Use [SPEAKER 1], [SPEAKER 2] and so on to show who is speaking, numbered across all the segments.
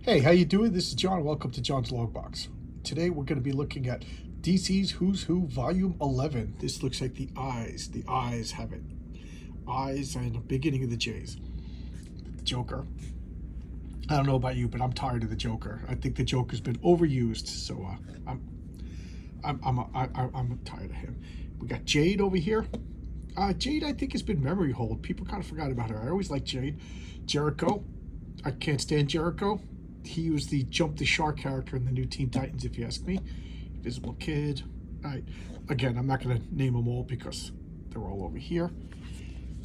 [SPEAKER 1] Hey, how you doing? This is John. Welcome to John's Logbox. Today we're going to be looking at DC's Who's Who Volume 11. This looks like the eyes. The eyes have it. Eyes and the beginning of the J's. The Joker. I don't know about you, but I'm tired of the Joker. I think the Joker's been overused, so I'm tired of him. We got Jade over here. Jade, I think, has been memory hold. People kind of forgot about her. I always liked Jade. Jericho. I can't stand Jericho. He was the Jump the Shark character in the new Teen Titans, if you ask me. Invisible Kid. Again, I'm not going to name them all because they're all over here.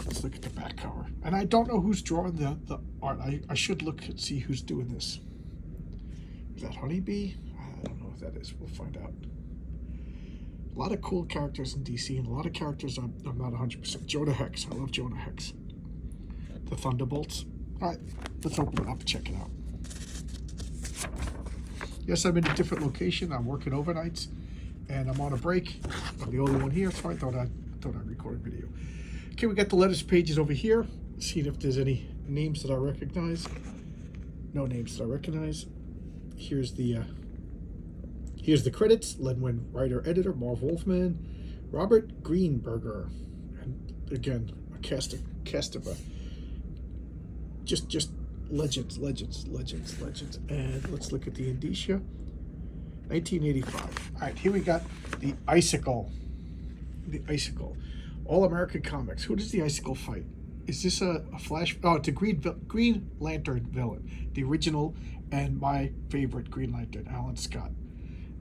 [SPEAKER 1] Let's look at the back cover. And I don't know who's drawing the art. I should look and see who's doing this. Is that Honeybee? I don't know if that is. We'll find out. A lot of cool characters in DC and a lot of characters I'm not 100%. Jonah Hex. I love Jonah Hex. The Thunderbolts. All right, let's open it up and check it out. Yes, I'm in a different location. I'm working overnights, and I'm on a break. I'm the only one here, so I thought I'd record a video. Okay, we got the letters pages over here. Seeing if there's any names that I recognize. No names that I recognize. Here's the credits. Ledwin, writer, editor, Marv Wolfman, Robert Greenberger, and again a cast of just legends. And let's look at the indicia. 1985. All right, here we got the Icicle. The Icicle. All American Comics. Who does the Icicle fight? Is this a Flash? Oh, it's a Green Lantern villain. The original and my favorite Green Lantern, Alan Scott.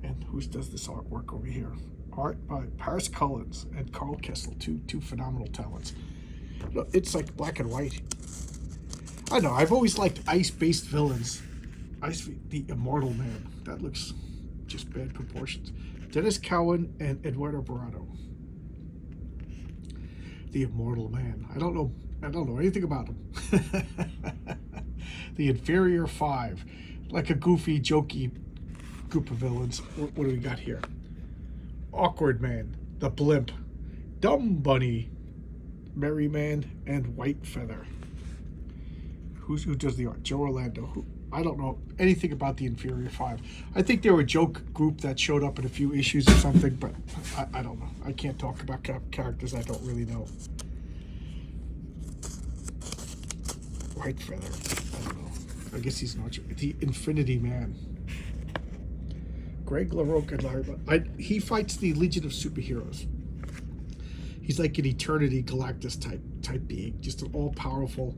[SPEAKER 1] And who does this artwork over here? Art by Paris Cullins and Carl Kessel. Two phenomenal talents. It's like black and white. I know, I've always liked ice-based villains. The Immortal Man. That looks just bad proportions. Dennis Cowan and Eduardo Barado. The Immortal Man. I don't know anything about him. The Inferior Five. Like a goofy, jokey group of villains. What do we got here? Awkward Man. The Blimp. Dumb Bunny. Merry Man and White Feather. Who does the art? Joe Orlando. I don't know anything about the Inferior Five. I think they were a joke group that showed up in a few issues or something, but I don't know. I can't talk about characters I don't really know. White Feather. I don't know. I guess he's not. The Infinity Man. Greg LaRocque and Larry. He fights the Legion of Superheroes. He's like an Eternity Galactus type being, just an all-powerful,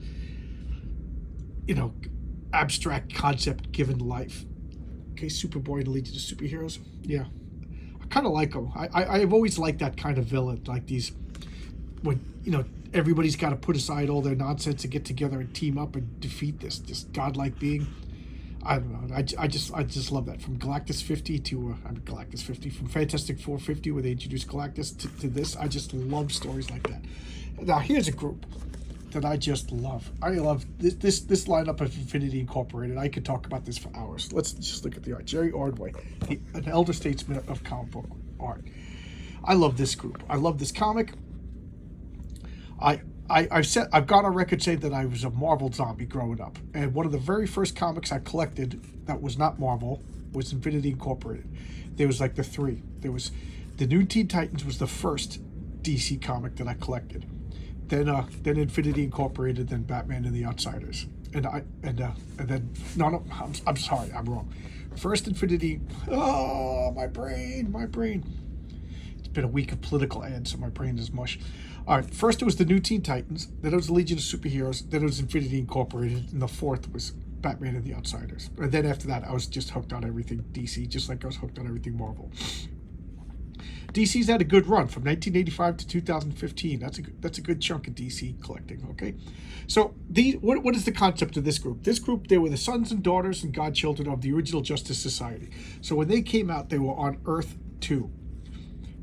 [SPEAKER 1] abstract concept given life. Okay, Superboy and the Legion of Superheroes. Yeah, I kind of like them. I've always liked that kind of villain, like these, when everybody's got to put aside all their nonsense and get together and team up and defeat this godlike being. I don't know. I just love that. From Galactus 50 to Galactus 50, from Fantastic Four 50, where they introduced Galactus to this. I just love stories like that. Now here's a group that I just love. I love this lineup of Infinity Incorporated. I could talk about this for hours. Let's just look at the art. Jerry Ordway, an elder statesman of comic book art. I love this group. I love this comic. I've gone on record saying that I was a Marvel zombie growing up, and one of the very first comics I collected that was not Marvel was Infinity Incorporated. There was like the three. There was the New Teen Titans was the first DC comic that I collected. Then Infinity Incorporated, then Batman and the Outsiders, and then I'm sorry, I'm wrong. First Infinity. Oh, my brain. It's been a week of political ads, so my brain is mush. All right, first it was the New Teen Titans, then it was the Legion of Superheroes, then it was Infinity Incorporated, and the fourth was Batman and the Outsiders. And then after that, I was just hooked on everything DC, just like I was hooked on everything Marvel. DC's had a good run from 1985 to 2015. That's a good chunk of DC collecting. Okay, so what is the concept of this group? This group, they were the sons and daughters and godchildren of the original Justice Society. So when they came out, they were on Earth 2,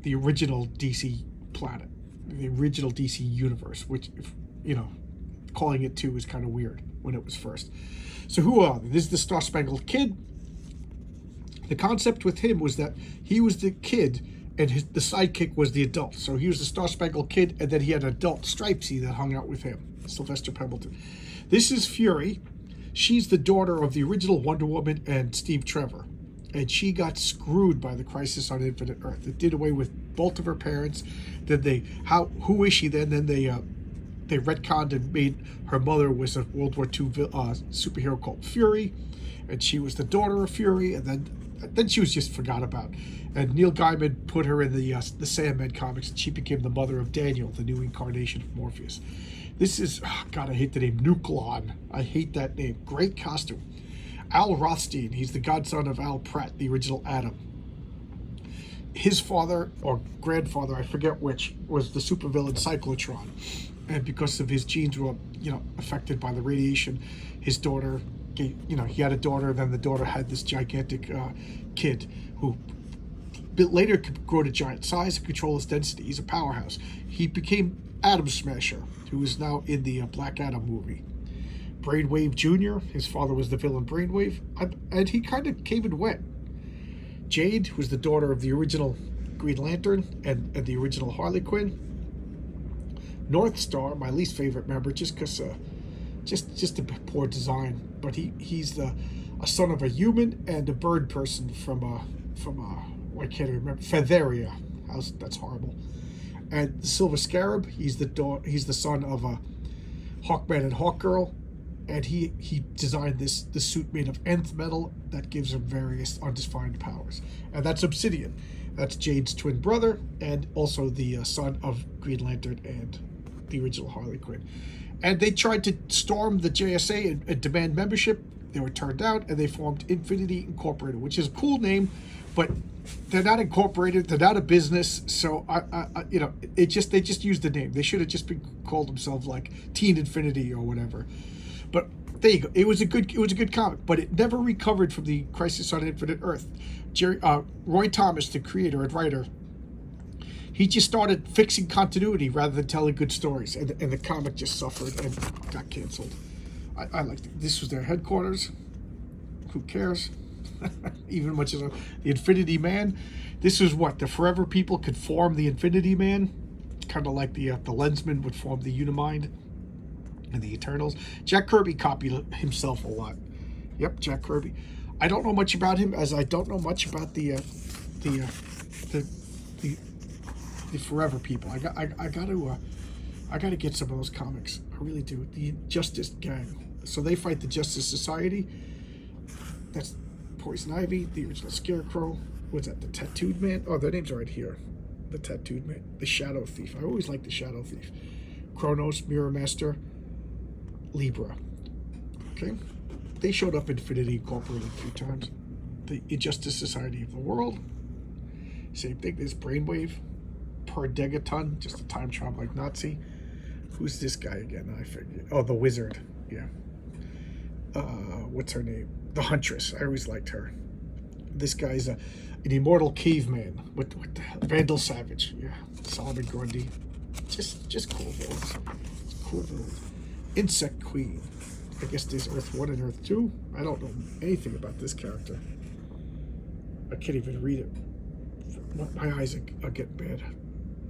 [SPEAKER 1] the original DC planet, the original DC universe. Which, calling it 2 is kind of weird when it was first. So who are they? This is the Star Spangled Kid. The concept with him was that he was the kid, and the sidekick was the adult. So he was the Star Spangled Kid, and then he had an adult Stripesy that hung out with him, Sylvester Pemberton. This is Fury. She's the daughter of the original Wonder Woman and Steve Trevor. And she got screwed by the Crisis on Infinite Earth. It did away with both of her parents. Then who is she then? Then they retconned and made her mother was a World War II superhero called Fury, and she was the daughter of Fury, and then she was just forgot about. And Neil Gaiman put her in the Sandman comics, and she became the mother of Daniel, the new incarnation of Morpheus. This is, God, I hate the name, Nuklon. I hate that name. Great costume. Al Rothstein, he's the godson of Al Pratt, the original Adam. His father, or grandfather, I forget which, was the supervillain Cyclotron. And because of his genes were, affected by the radiation, his daughter, he had a daughter, then the daughter had this gigantic kid who later could grow to giant size and control his density. He's a powerhouse. He became Atom Smasher, who is now in the Black Adam movie. Brainwave Jr., his father was the villain Brainwave, and he kind of came and went. Jade was the daughter of the original Green Lantern and the original Harley Quinn. North Star, my least favorite member, just because just a poor design, but he's a son of a human and a bird person from I can't remember, Featheria. That's horrible. And the Silver Scarab, he's the son of a Hawkman and Hawkgirl. And he designed the suit made of nth metal that gives him various undefined powers. And that's Obsidian. That's Jade's twin brother and also the son of Green Lantern and the original Harley Quinn. And they tried to storm the JSA and demand membership. They were turned down, and they formed Infinity Incorporated, which is a cool name, but they're not incorporated. They're not a business. So they just used the name. They should have just called themselves like Teen Infinity or whatever. But there you go. It was a good comic, but it never recovered from the Crisis on Infinite Earth. Roy Thomas, the creator and writer, he just started fixing continuity rather than telling good stories, and the comic just suffered and got canceled. I liked it. This was their headquarters. Who cares? Even much as the Infinity Man. This is what the Forever people could form the Infinity Man, kind of like the Lensman would form the Unimind. And the Eternals. Jack Kirby copied himself a lot. Yep, Jack Kirby. I don't know much about him, as I don't know much about the Forever people. I gotta get some of those comics. I really do. The Justice Gang. So they fight the Justice Society. That's Poison Ivy, the original Scarecrow. What's that? The Tattooed Man. Oh, their names are right here. The Tattooed Man. The Shadow Thief. I always liked the Shadow Thief. Kronos, Mirror Master. Libra. Okay? They showed up in Infinity Incorporated a few times. The Injustice Society of the World. Same thing. There's Brainwave. Perdegaton, just a time traveling Nazi. Who's this guy again? I forget. Oh, the Wizard. Yeah. What's her name? The Huntress. I always liked her. This guy's an immortal caveman. What the hell? Vandal Savage. Yeah. Solomon Grundy. Just cool villains. Cool villains. Insect Queen. I guess there's Earth 1 and Earth 2. I don't know anything about this character. I can't even read it. My eyes are getting bad.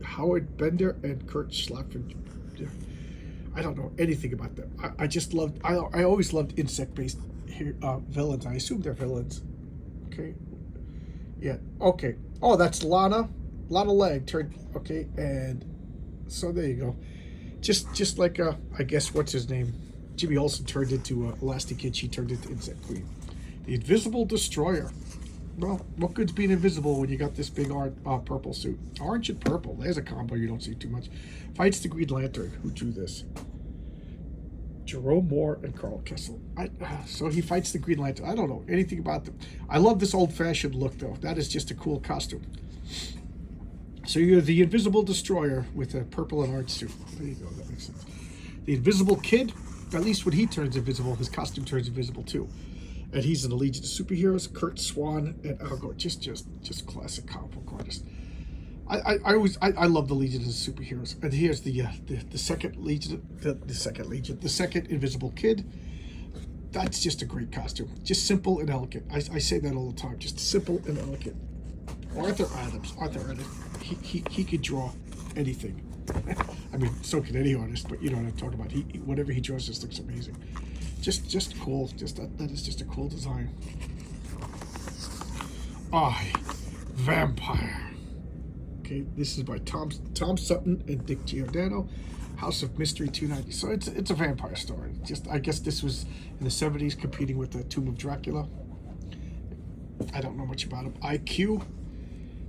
[SPEAKER 1] Howard Bender and Kurt Schlaffen. Yeah. I don't know anything about them. I always loved insect-based villains. I assume they're villains. Okay. Yeah. Okay. Oh, that's Lana. Lana Lang turned. Okay. And so there you go. Just like, I guess, what's his name? Jimmy Olsen turned into Elastic Kid. She turned into Insect Queen. The Invisible Destroyer. Well, what good's being invisible when you got this big purple suit? Orange and purple. There's a combo you don't see too much. Fights the Green Lantern. Who drew this? Jerome Moore and Carl Kessel. So he fights the Green Lantern. I don't know anything about them. I love this old-fashioned look, though. That is just a cool costume. So you're the Invisible Destroyer with a purple and orange suit. There you go. That makes sense. The Invisible Kid. At least when he turns invisible, his costume turns invisible, too. And he's in the Legion of Superheroes. Kurt Swan and Algo. Just classic comic book artist. I love the Legion of Superheroes. And here's the second Legion, the second Invisible Kid. That's just a great costume. Just simple and elegant. I say that all the time. Just simple and elegant. Arthur Adams. He could draw anything. I mean, so can any artist, but you know what I'm talking about. Whatever he draws just looks amazing. Just cool. Just that is just a cool design. I, Vampire. Okay, this is by Tom Sutton and Dick Giordano. House of Mystery 290. So it's a vampire story. Just I guess this was in the 70s competing with the Tomb of Dracula. I don't know much about him. IQ.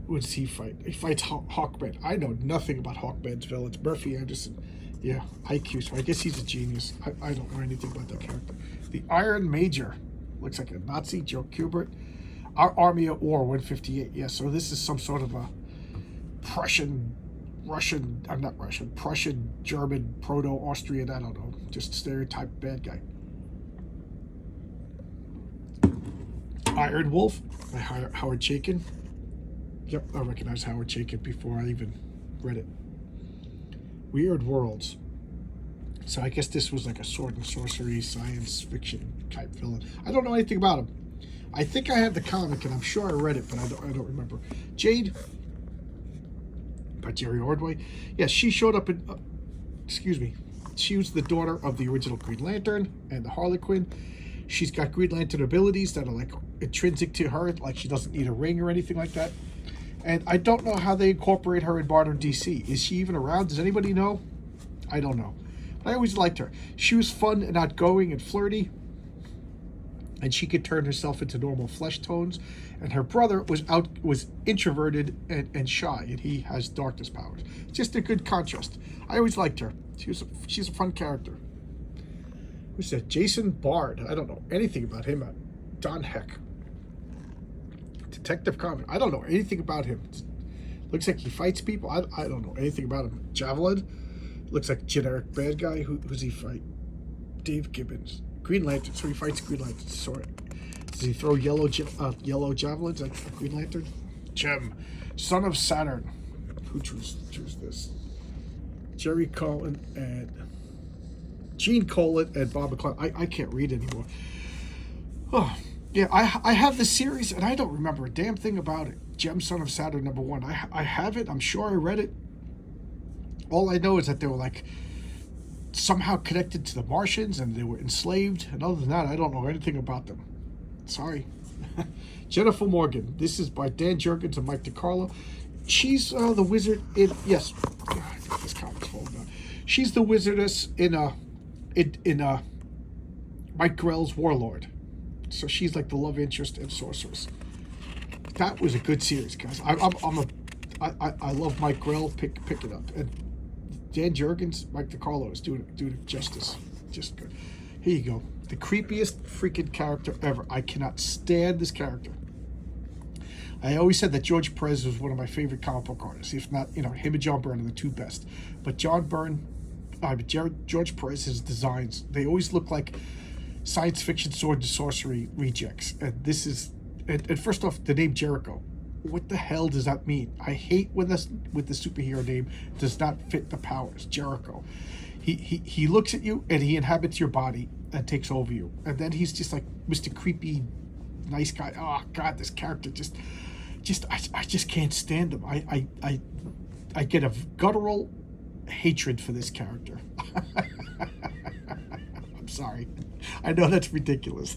[SPEAKER 1] Who does he fight? He fights Hawkman. I know nothing about Hawkman's villains. Murphy Anderson. Yeah, IQ. So I guess he's a genius. I don't know anything about that character. The Iron Major. Looks like a Nazi. Joe Kubert. Our Army at War 158. Yeah, so this is some sort of a Prussian, German, Proto-Austrian, I don't know. Just stereotype bad guy. Iron Wolf by Howard Chaykin. Yep, I recognize Howard Chaykin before I even read it. Weird Worlds. So I guess this was like a sword and sorcery, science fiction type villain. I don't know anything about him. I think I have the comic, and I'm sure I read it, but I don't remember. Jade by Jerry Ordway. Yeah, she showed up in... excuse me. She was the daughter of the original Green Lantern and the Harley Quinn. She's got Green Lantern abilities that are like intrinsic to her, like she doesn't need a ring or anything like that. And I don't know how they incorporate her in modern DC. Is she even around? Does anybody know? I don't know. But I always liked her. She was fun and outgoing and flirty. And she could turn herself into normal flesh tones. And her brother was introverted and shy, and he has darkness powers. Just a good contrast. I always liked her. She's a fun character. Who's that? Jason Bard. I don't know anything about him. Don Heck. Detective Comic. I don't know anything about him. Looks like he fights people. I don't know anything about him. Javelin. Looks like a generic bad guy. Who's he fight? Dave Gibbons. Green Lantern. So he fights Green Lantern. Sorry. Does he throw yellow javelins like Green Lantern? Gem. Son of Saturn. Who chose this? Jerry Colin and Gene Colan and Bob McClellan. I can't read anymore. Oh, yeah, I have the series, and I don't remember a damn thing about it. Gem, Son of Saturn, #1. I have it. I'm sure I read it. All I know is that they were like somehow connected to the Martians, and they were enslaved. And other than that, I don't know anything about them. Sorry. Jennifer Morgan. This is by Dan Jurgens and Mike DiCarlo. She's the wizard in... Yes. I think this comic's falling down. She's the wizardess in Mike Grell's Warlord. So she's like the love interest and sorceress. That was a good series, guys. I love Mike Grell. Pick it up. And Dan Jurgens, Mike DiCarlo is doing it justice. Just good. Here you go. The creepiest freaking character ever. I cannot stand this character. I always said that George Perez was one of my favorite comic book artists. If not, him and John Byrne are the two best. But George Perez, his designs, they always look like science fiction sword and sorcery rejects. And this is... And first off, the name Jericho. What the hell does that mean? I hate when the superhero name does not fit the powers. Jericho. He looks at you and he inhabits your body and takes over you. And then he's just like Mr. Creepy, nice guy. Oh God, this character I just can't stand him. I get a guttural hatred for this character. I'm sorry. I know that's ridiculous.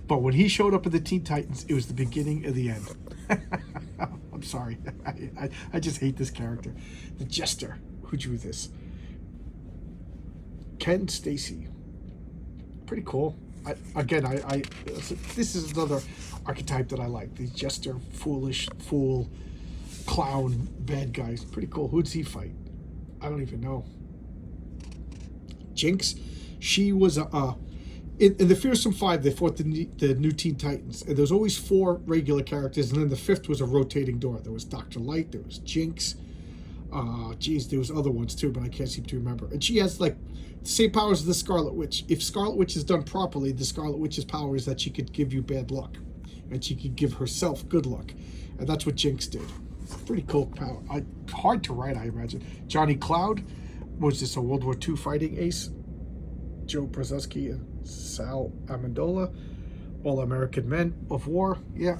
[SPEAKER 1] But when he showed up in the Teen Titans, it was the beginning of the end. I'm sorry. I just hate this character. The Jester. Who drew this? Ken Stacy. Pretty cool. This is another archetype that I like. The Jester, foolish, fool, clown, bad guys. Pretty cool. Who does he fight? I don't even know. Jinx. She was in the Fearsome Five. They fought the new Teen Titans, and there was always 4 regular characters, and then the 5th was a rotating door. There was Dr. Light. There was Jinx. There was other ones too, but I can't seem to remember. And she has like the same powers as the Scarlet Witch. If Scarlet Witch is done properly, the Scarlet Witch's power is that she could give you bad luck, and she could give herself good luck, and that's what Jinx did. Pretty cool power. Hard to write, I imagine. Johnny Cloud. Was this a World War II fighting ace? Joe Brzezinski and Sal Amendola. All-American Men of War. Yeah,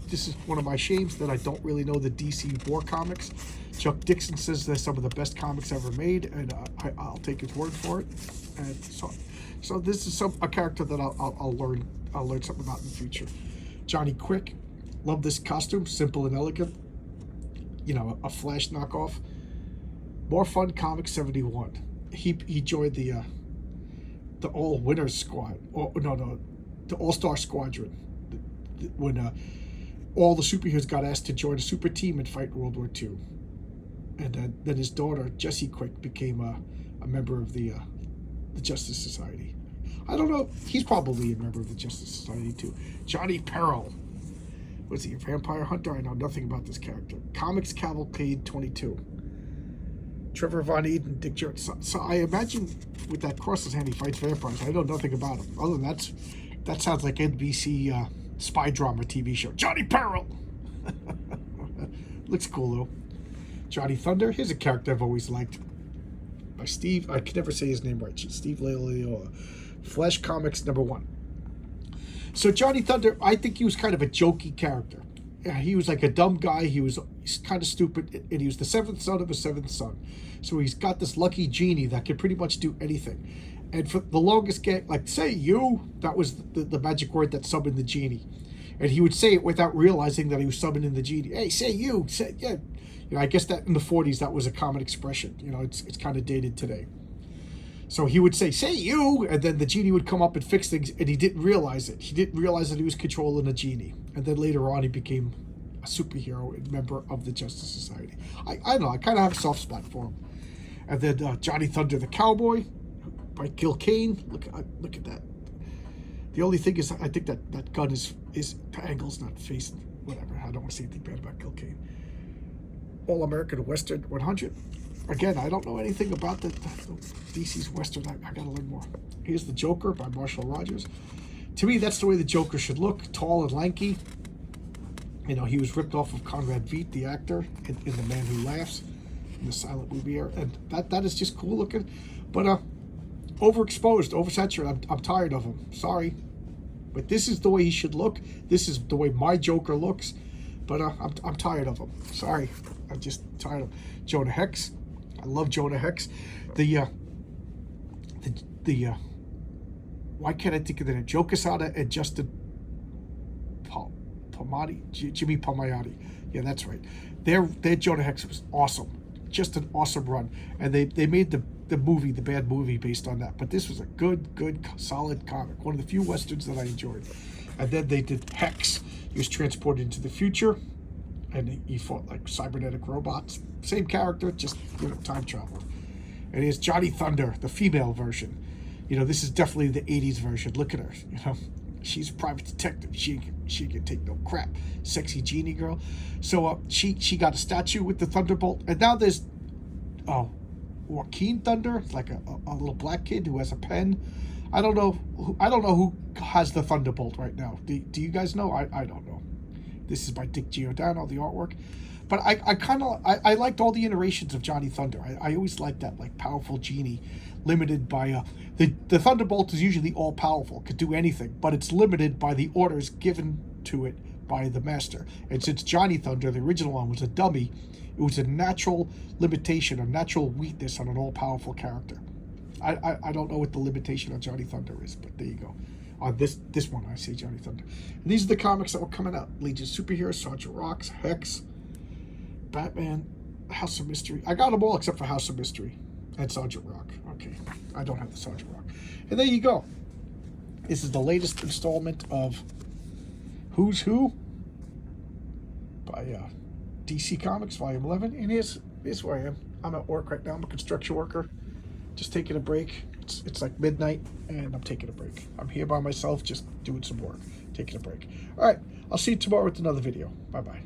[SPEAKER 1] this is one of my shames that I don't really know the DC war comics. Chuck Dixon says they're some of the best comics ever made, and I'll take his word for it. And so, So this is a character that I'll learn something about in the future. Johnny Quick, love this costume, simple and elegant. You know, a Flash knockoff. More Fun Comics 71. He joined the All Winners Squad. The All Star Squadron. When all the superheroes got asked to join a super team and fight in World War II. And then his daughter, Jessie Quick, became a member of the Justice Society. I don't know. He's probably a member of the Justice Society, too. Johnny Peril. Was he a vampire hunter? I know nothing about this character. Comics Cavalcade 22. Trevor Von Eden, Dick Jones. So I imagine with that cross his hand, he fights vampires. I know nothing about him. Other than that sounds like NBC spy drama TV show. Johnny Peril. Looks cool, though. Johnny Thunder. Here's a character I've always liked. By Steve. I can never say his name right. Steve Leola. Flash Comics #1. So Johnny Thunder, I think he was kind of a jokey character. He was like a dumb guy. He's kind of stupid, and he was the seventh son of a seventh son. So he's got this lucky genie that can pretty much do anything. And for the longest game, like, say you, that was the magic word that summoned the genie. And he would say it without realizing that he was summoning the genie. Hey, say you, say, yeah. You know, I guess that in the 40s, that was a common expression. You know, it's kind of dated today. So he would say you, and then the genie would come up and fix things, and he didn't realize it. He didn't realize that he was controlling a genie. And then later on, he became a superhero and member of the Justice Society. I don't know, I kind of have a soft spot for him. And then Johnny Thunder the Cowboy by Gil Kane. Look at that. The only thing is, I think that gun is the angle's not facing, whatever. I don't want to say anything bad about Gil Kane. All-American Western 100. Again, I don't know anything about the DC's Western. I got to learn more. Here's the Joker by Marshall Rogers. To me, that's the way the Joker should look. Tall and lanky. You know, he was ripped off of Conrad Veidt, the actor, in The Man Who Laughs, in the silent movie era. And that is just cool looking. But overexposed, oversaturated. I'm tired of him. Sorry. But this is the way he should look. This is the way my Joker looks. But I'm tired of him. Sorry. I'm just tired of him. Jonah Hex. I love Jonah Hex. Why can't I think of the name? Joe Quesada and Justin Jimmy Palmiotti. Yeah, that's right. Their Jonah Hex was awesome. Just an awesome run. And they made the movie, the bad movie, based on that. But this was a good, solid comic. One of the few Westerns that I enjoyed. And then they did Hex. He was transported into the future. And he fought like cybernetic robots. Same character, just, you know, time travel. And here's Johnny Thunder, the female version. You know, this is definitely the 80s version. Look at her, you know. She's a private detective. She can take no crap. Sexy genie girl. So she got a statue with the Thunderbolt. And now there's Joaquin Thunder, like a little black kid who has a pen. I don't know who has the Thunderbolt right now. Do you guys know? I don't know. This is by Dick Giordano, the artwork. But I liked all the iterations of Johnny Thunder. I always liked that, like, powerful genie, limited by the Thunderbolt is usually all powerful, could do anything, but it's limited by the orders given to it by the master. And since Johnny Thunder, the original one, was a dummy, it was a natural limitation, a natural weakness on an all-powerful character. I don't know what the limitation on Johnny Thunder is, but there you go. On this one, I say Johnny Thunder. And these are the comics that were coming out. Legion Superheroes, Sergeant Rocks, Hex, Batman, House of Mystery. I got them all except for House of Mystery and Sergeant Rock. Okay, I don't have the Sergeant Rock. And there you go. This is the latest installment of Who's Who by DC Comics, Volume 11. And here's where I am. I'm at work right now. I'm a construction worker. Just taking a break. It's like midnight, and I'm taking a break. I'm here by myself, just doing some work, taking a break. All right, I'll see you tomorrow with another video. Bye-bye.